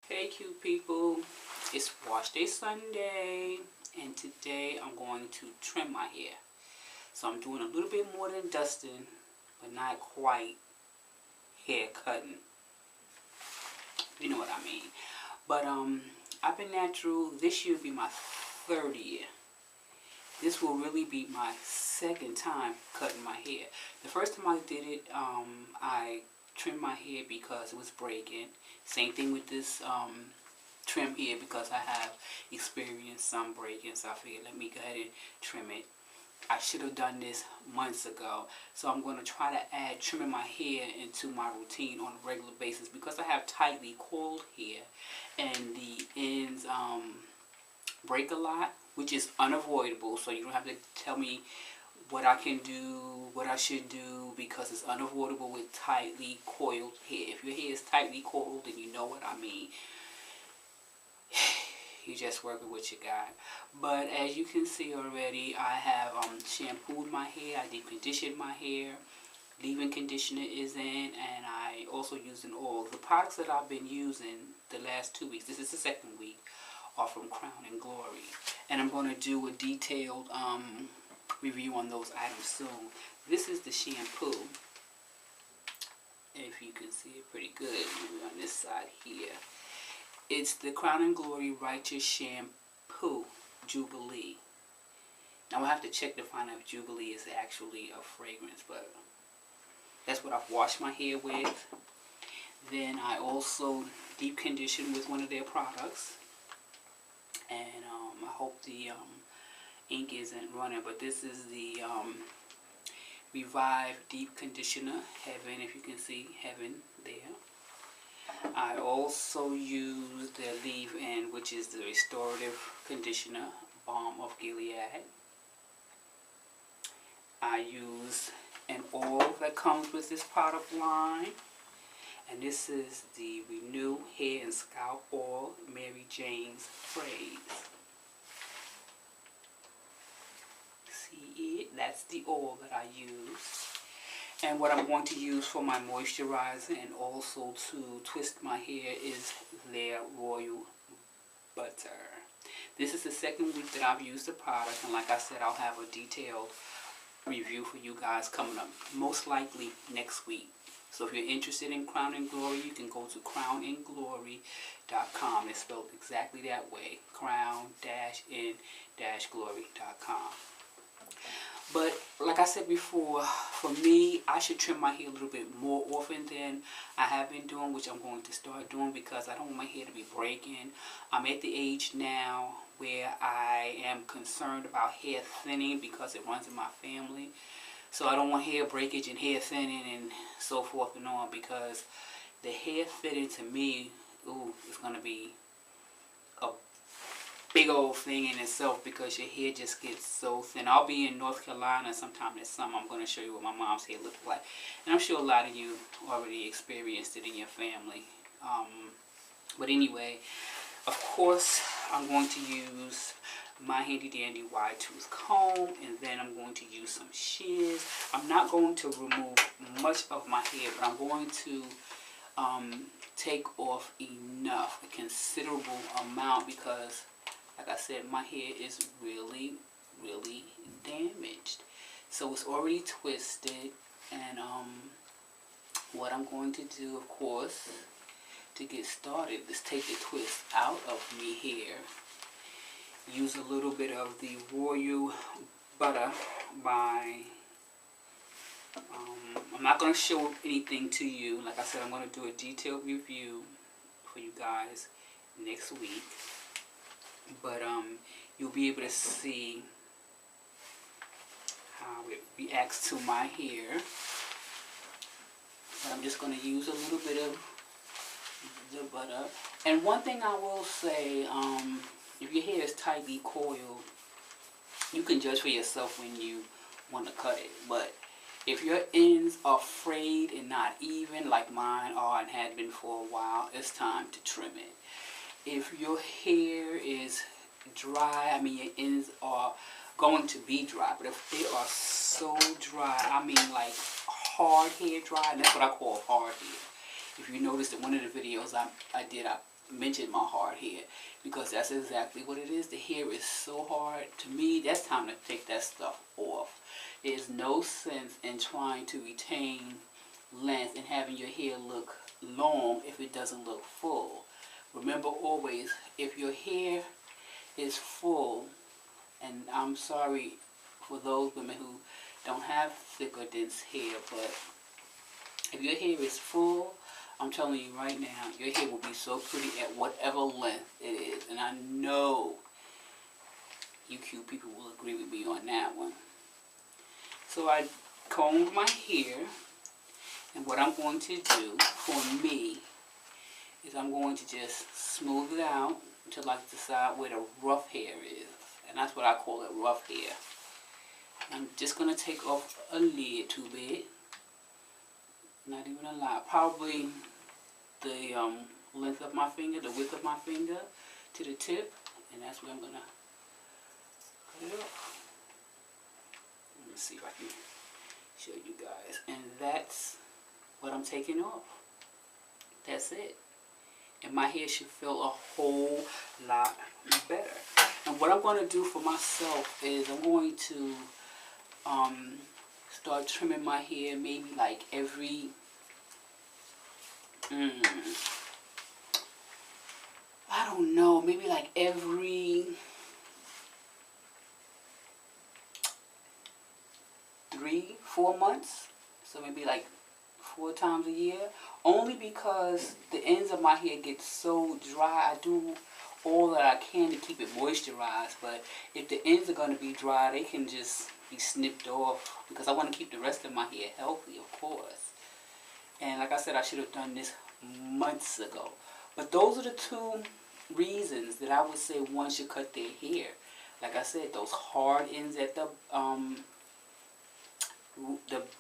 Hey cute people, it's wash day Sunday and today I'm going to trim my hair. So I'm doing a little bit more than dusting, but not quite hair cutting. You know what I mean. But I've been natural. This year will be my third year. This will really be my second time cutting my hair. The first time I did it, I trimmed my hair because it was breaking. Same thing with this trim here because I have experienced some breaking, so I figured let me go ahead and trim it. I should have done this months ago, so I'm going to try to add trimming my hair into my routine on a regular basis because I have tightly coiled hair and the ends break a lot, which is unavoidable, so you don't have to tell me what I can do, what I should do, because it's unavoidable with tightly coiled hair. If your hair is tightly coiled, then you know what I mean. You just work with what you got. But as you can see already, I have shampooed my hair, I deep conditioned my hair, leave-in conditioner is in, and I also used an oil. The products that I've been using the last 2 weeks, this is the second week, are from Crown and Glory. And I'm going to do a detailed review on those items soon. This is the shampoo. If you can see it pretty good, maybe on this side here. It's the Crown and Glory Righteous Shampoo Jubilee. Now I have to check to find out if Jubilee is actually a fragrance, but that's what I've washed my hair with. Then I also deep conditioned with one of their products. And I hope the ink isn't running, but this is the Revive Deep Conditioner, Heaven, if you can see Heaven there. I also use the leave-in, which is the Restorative Conditioner, Balm of Gilead. I use an oil that comes with this product line, and this is the Renew Hair and Scalp Oil, Mary Jane's Braids. See it? That's the oil that I use. And what I'm going to use for my moisturizer and also to twist my hair is their Royal Butter. This is the second week that I've used the product, and like I said, I'll have a detailed review for you guys coming up, most likely next week. So if you're interested in Crown and Glory, you can go to crownandglory.com. It's spelled exactly that way, crown-in-glory.com. But like I said before, for me, I should trim my hair a little bit more often than I have been doing, which I'm going to start doing because I don't want my hair to be breaking. I'm at the age now where I am concerned about hair thinning because it runs in my family. So I don't want hair breakage and hair thinning and so forth and on, because the hair thinning to me, ooh, is going to be a big old thing in itself because your hair just gets so thin. I'll be in North Carolina sometime this summer. I'm going to show you what my mom's hair looked like. And I'm sure a lot of you already experienced it in your family. But anyway, of course, I'm going to use my handy dandy wide tooth comb, and then I'm going to use some shears. I'm not going to remove much of my hair, but I'm going to take off enough, a considerable amount, because like I said, my hair is really, really damaged. So it's already twisted, and what I'm going to do, of course, to get started is take the twist out of me here. Use a little bit of the Royal Butter by, I'm not going to show anything to you. Like I said, I'm going to do a detailed review for you guys next week. But you'll be able to see how it reacts to my hair. But I'm just going to use a little bit of the butter. And one thing I will say, if your hair is tightly coiled, you can judge for yourself when you want to cut it. But if your ends are frayed and not even like mine are and had been for a while, it's time to trim it. If your hair is dry, I mean your ends are going to be dry, but if they are so dry, I mean like hard hair dry, and that's what I call hard hair. If you noticed in one of the videos I did, I mention my hard hair, because that's exactly what it is. The hair is so hard. To me, that's time to take that stuff off. There's no sense in trying to retain length and having your hair look long if it doesn't look full. Remember always, if your hair is full, and I'm sorry for those women who don't have thick or dense hair, but if your hair is full, I'm telling you right now, your hair will be so pretty at whatever length it is. And I know you cute people will agree with me on that one. So I combed my hair, and what I'm going to do for me is I'm going to just smooth it out until I decide where the rough hair is. And that's what I call it, rough hair. I'm just going to take off a lid too big. Not even a lot. Probably the length of my finger, the width of my finger to the tip. And that's where I'm going to cut it off. Let me see if I can show you guys. And that's what I'm taking off. That's it. And my hair should feel a whole lot better. And what I'm going to do for myself is I'm going to start trimming my hair maybe like every I don't know, maybe like every 3-4 months. So maybe like 4 times a year, only because the ends of my hair get so dry. I do all that I can to keep it moisturized, but if the ends are going to be dry, they can just be snipped off, because I want to keep the rest of my hair healthy, of course. And like I said, I should have done this months ago. But those are the 2 reasons that I would say one should cut their hair. Like I said, those hard ends at the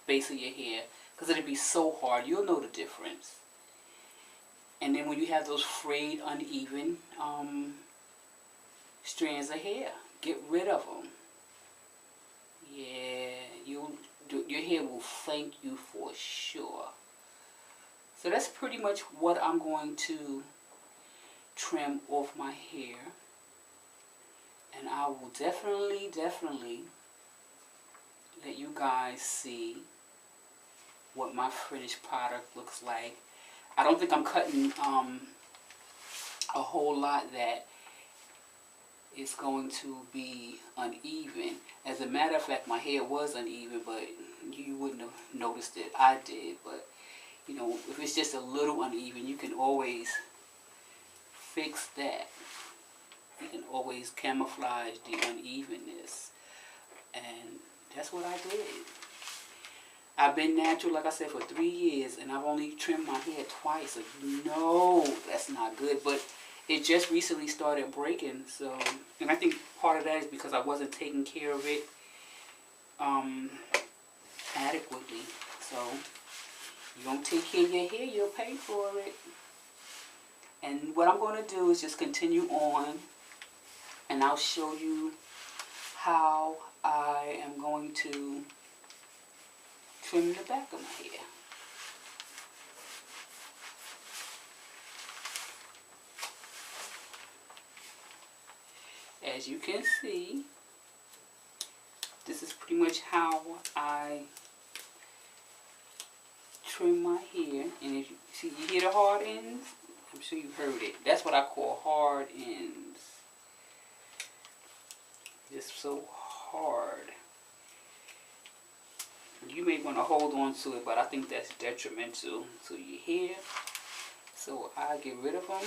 base of your hair, because it'll be so hard, you'll know the difference. And then when you have those frayed, uneven strands of hair, get rid of them. Yeah, your hair will thank you for sure. So that's pretty much what I'm going to trim off my hair. And I will definitely let you guys see what my finished product looks like. I don't think I'm cutting a whole lot that is going to be uneven. As a matter of fact, my hair was uneven, but you wouldn't have noticed it. I did, but you know, if it's just a little uneven, you can always fix that. You can always camouflage the unevenness, and that's what I did. I've been natural, like I said, for 3 years, and I've only trimmed my hair twice. So you know that's not good, but it just recently started breaking. So, and I think part of that is because I wasn't taking care of it adequately. So you don't take care of your hair, you'll pay for it. And what I'm going to do is just continue on, and I'll show you how I am going to trim the back of my hair. As you can see, this is pretty much how I trim my hair. And if you see, you hear the hard ends? I'm sure you heard it. That's what I call hard ends. Just so hard. You may want to hold on to it, but I think that's detrimental to your hair. So I get rid of them.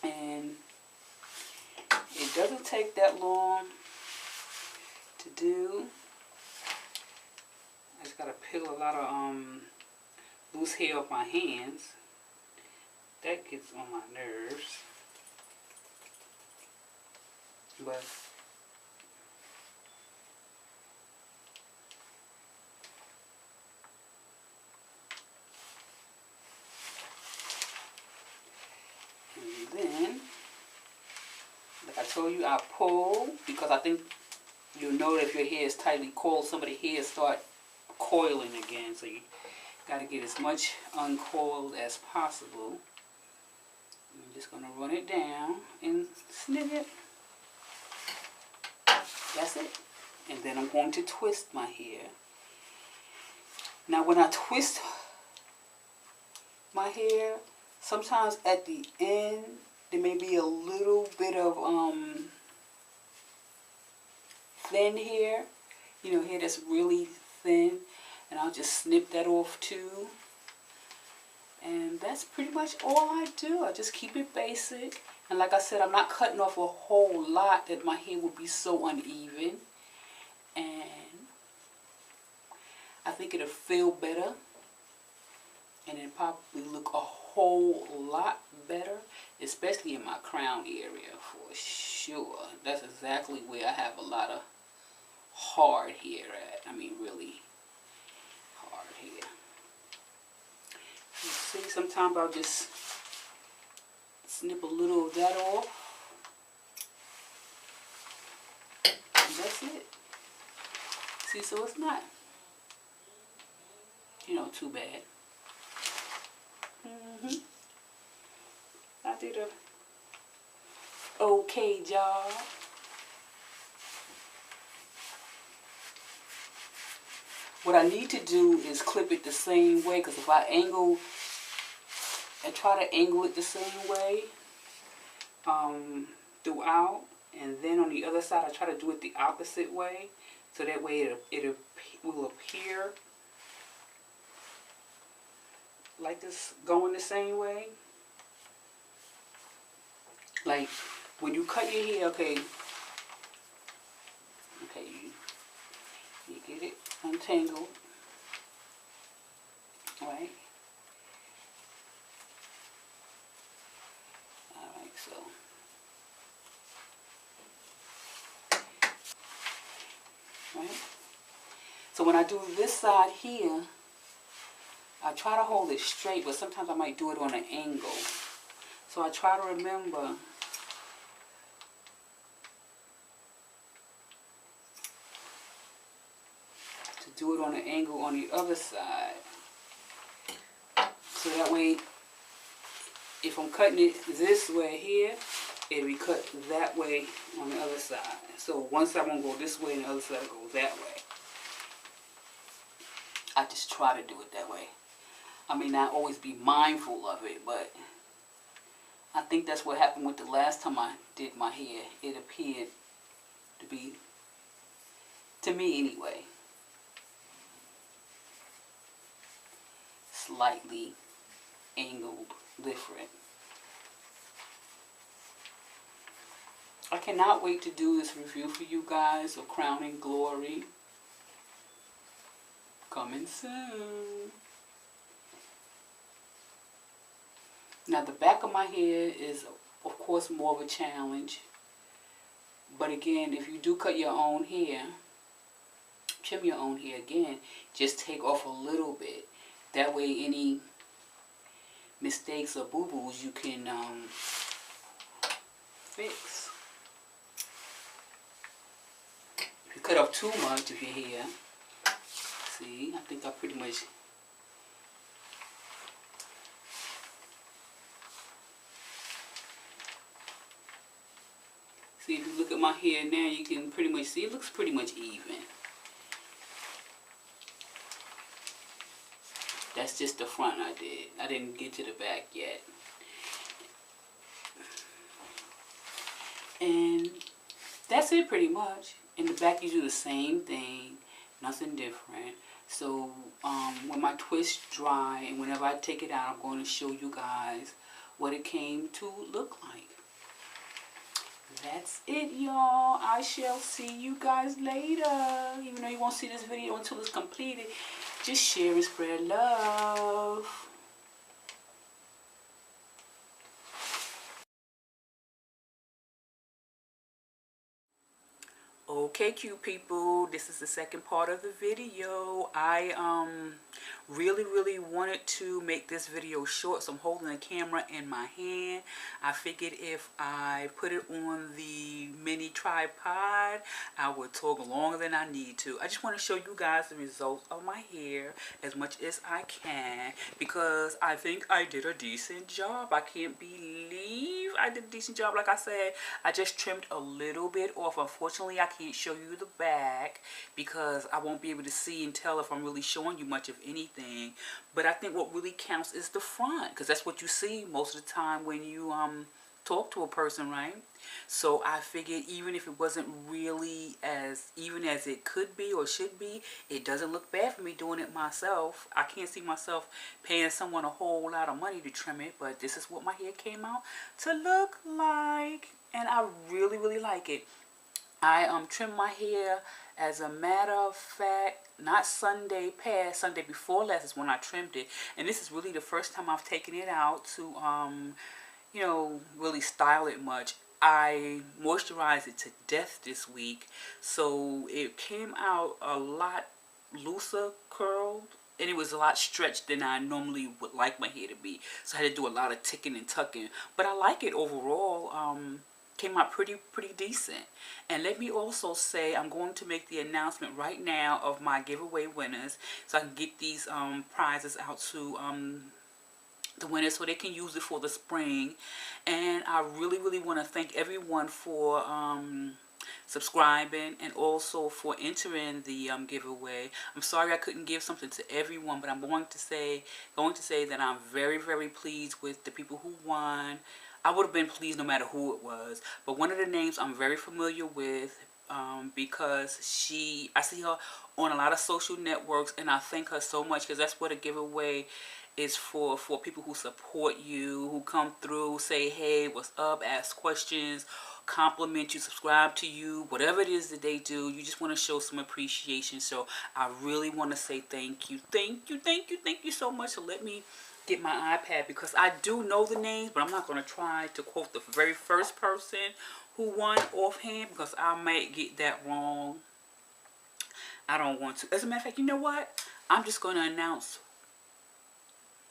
And it doesn't take that long to do. I just got to peel a lot of loose hair off my hands. That gets on my nerves. But and then, like I told you, I pull, because I think you'll know that if your hair is tightly coiled, some of the hair start coiling again. So you got to get as much uncoiled as possible. just going to run it down and snip it. That's it. And then I'm going to twist my hair. Now when I twist my hair, sometimes at the end there may be a little bit of thin hair. You know, hair that's really thin. And I'll just snip that off too. And that's pretty much all I do. I just keep it basic. And like I said, I'm not cutting off a whole lot that my hair would be so uneven. And I think it'll feel better. And it'll probably look a whole lot better. Especially in my crown area for sure. That's exactly where I have a lot of hard hair at. I mean really hard hair. You see, sometimes I'll just snip a little of that off. And that's it. See, so it's not, you know, too bad. I did a okay job. What I need to do is clip it the same way, because if I angle and try to angle it the same way throughout, and then on the other side I try to do it the opposite way, so that way it will appear like this, going the same way. Like when you cut your hair, okay, you get it untangled, right? Alright, so right? So when I do this side here, I try to hold it straight, but sometimes I might do it on an angle. So I try to remember to do it on an angle on the other side. So that way, if I'm cutting it this way here, it'll be cut that way on the other side. So one side won't go this way and the other side will go that way. I just try to do it that way. I may not always be mindful of it, but I think that's what happened with the last time I did my hair. It appeared to be, to me anyway, slightly angled different. I cannot wait to do this review for you guys of Crowning Glory. Coming soon. Now the back of my hair is of course more of a challenge. But again, if you do cut your own hair, trim your own hair again, just take off a little bit. That way any mistakes or boo-boos you can fix. If you cut off too much of your hair, see, I think I pretty much see, if you look at my hair now, you can pretty much see it looks pretty much even. That's just the front I did. I didn't get to the back yet. And that's it pretty much. In the back you do the same thing, nothing different. So when my twists dry and whenever I take it out, I'm going to show you guys what it came to look like. That's it, y'all. I shall see you guys later. Even though you won't see this video until it's completed, just share and spread love. Okay, cute people, this is the second part of the video. I really wanted to make this video short, so I'm holding the camera in my hand. I figured if I put it on the mini tripod, I would talk longer than I need to. I just want to show you guys the results of my hair as much as I can, because I think I did a decent job. I can't believe I did a decent job. Like I said, I just trimmed a little bit off. Unfortunately, I can't show you the back because I won't be able to see and tell if I'm really showing you much of anything. But I think what really counts is the front, because that's what you see most of the time when you talk to a person, right? So I figured even if it wasn't really as even as it could be or should be, it doesn't look bad for me doing it myself. I can't see myself paying someone a whole lot of money to trim it, but this is what my hair came out to look like, and I really, really like it. I trimmed my hair, as a matter of fact, not Sunday past, Sunday before last is when I trimmed it, and this is really the first time I've taken it out to you know, really style it much. I moisturized it to death this week, so it came out a lot looser curled, and it was a lot stretched than I normally would like my hair to be. So I had to do a lot of ticking and tucking, but I like it overall. Came out pretty decent. And let me also say, I'm going to make the announcement right now of my giveaway winners, so I can get these prizes out to the winners so they can use it for the spring. And I really want to thank everyone for subscribing and also for entering the giveaway. I'm sorry I couldn't give something to everyone, but I'm going to say that I'm very pleased with the people who won. I would have been pleased no matter who it was, but one of the names I'm very familiar with, because I see her on a lot of social networks, and I thank her so much, because that's what a giveaway is for people who support you, who come through, say hey, what's up, ask questions, compliment you, subscribe to you, whatever it is that they do. You just want to show some appreciation. So I really want to say thank you so much. So let me get my iPad, because I do know the names, but I'm not going to try to quote the very first person who won offhand, because I might get that wrong. I don't want to. As a matter of fact, you know what? I'm just going to announce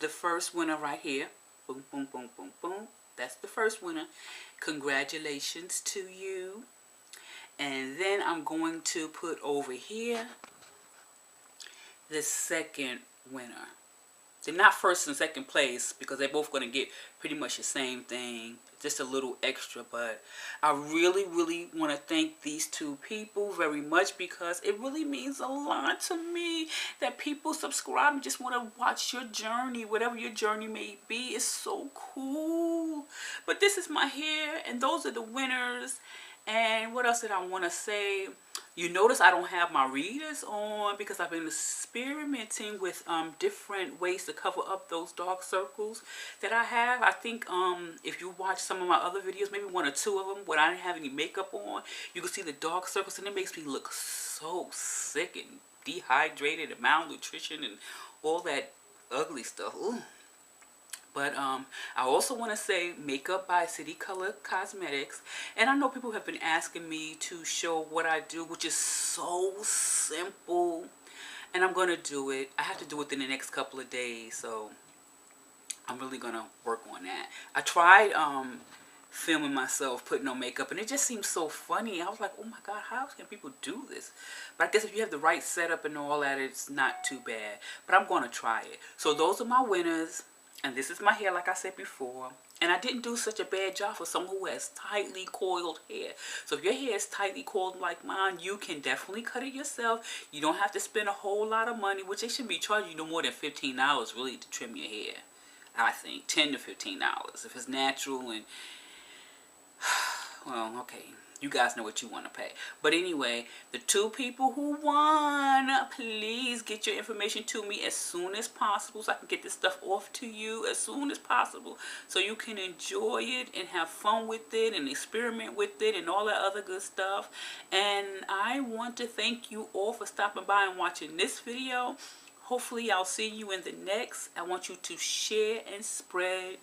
the first winner right here. Boom, boom, boom, boom, boom. That's the first winner. Congratulations to you. And then I'm going to put over here the second winner. They're not first and second place, because they're both going to get pretty much the same thing, just a little extra. But I really want to thank these two people very much, because it really means a lot to me that people subscribe and just want to watch your journey, whatever your journey may be. It's so cool. But this is my hair, and those are the winners. And what else did I want to say? You notice I don't have my readers on, because I've been experimenting with different ways to cover up those dark circles that I have. I think if you watch some of my other videos, maybe one or two of them, when I didn't have any makeup on, you can see the dark circles, and it makes me look so sick and dehydrated and malnutrition and all that ugly stuff. Ooh. But I also want to say Makeup by City Color Cosmetics. And I know people have been asking me to show what I do, which is so simple. And I'm going to do it. I have to do it in the next couple of days. So I'm really going to work on that. I tried filming myself putting on makeup, and it just seems so funny. I was like, oh my God, how can people do this? But I guess if you have the right setup and all that, it's not too bad. But I'm going to try it. So those are my winners. And this is my hair, like I said before. And I didn't do such a bad job for someone who has tightly coiled hair. So if your hair is tightly coiled like mine, you can definitely cut it yourself. You don't have to spend a whole lot of money, which they should be charging you no more than $15 really to trim your hair. I think $10 to $15 if it's natural. And well, okay, you guys know what you want to pay. But anyway, the two people who won, please get your information to me as soon as possible, so I can get this stuff off to you as soon as possible, so you can enjoy it and have fun with it and experiment with it and all that other good stuff. And I want to thank you all for stopping by and watching this video. Hopefully I'll see you in the next. I want you to share and spread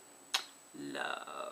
love.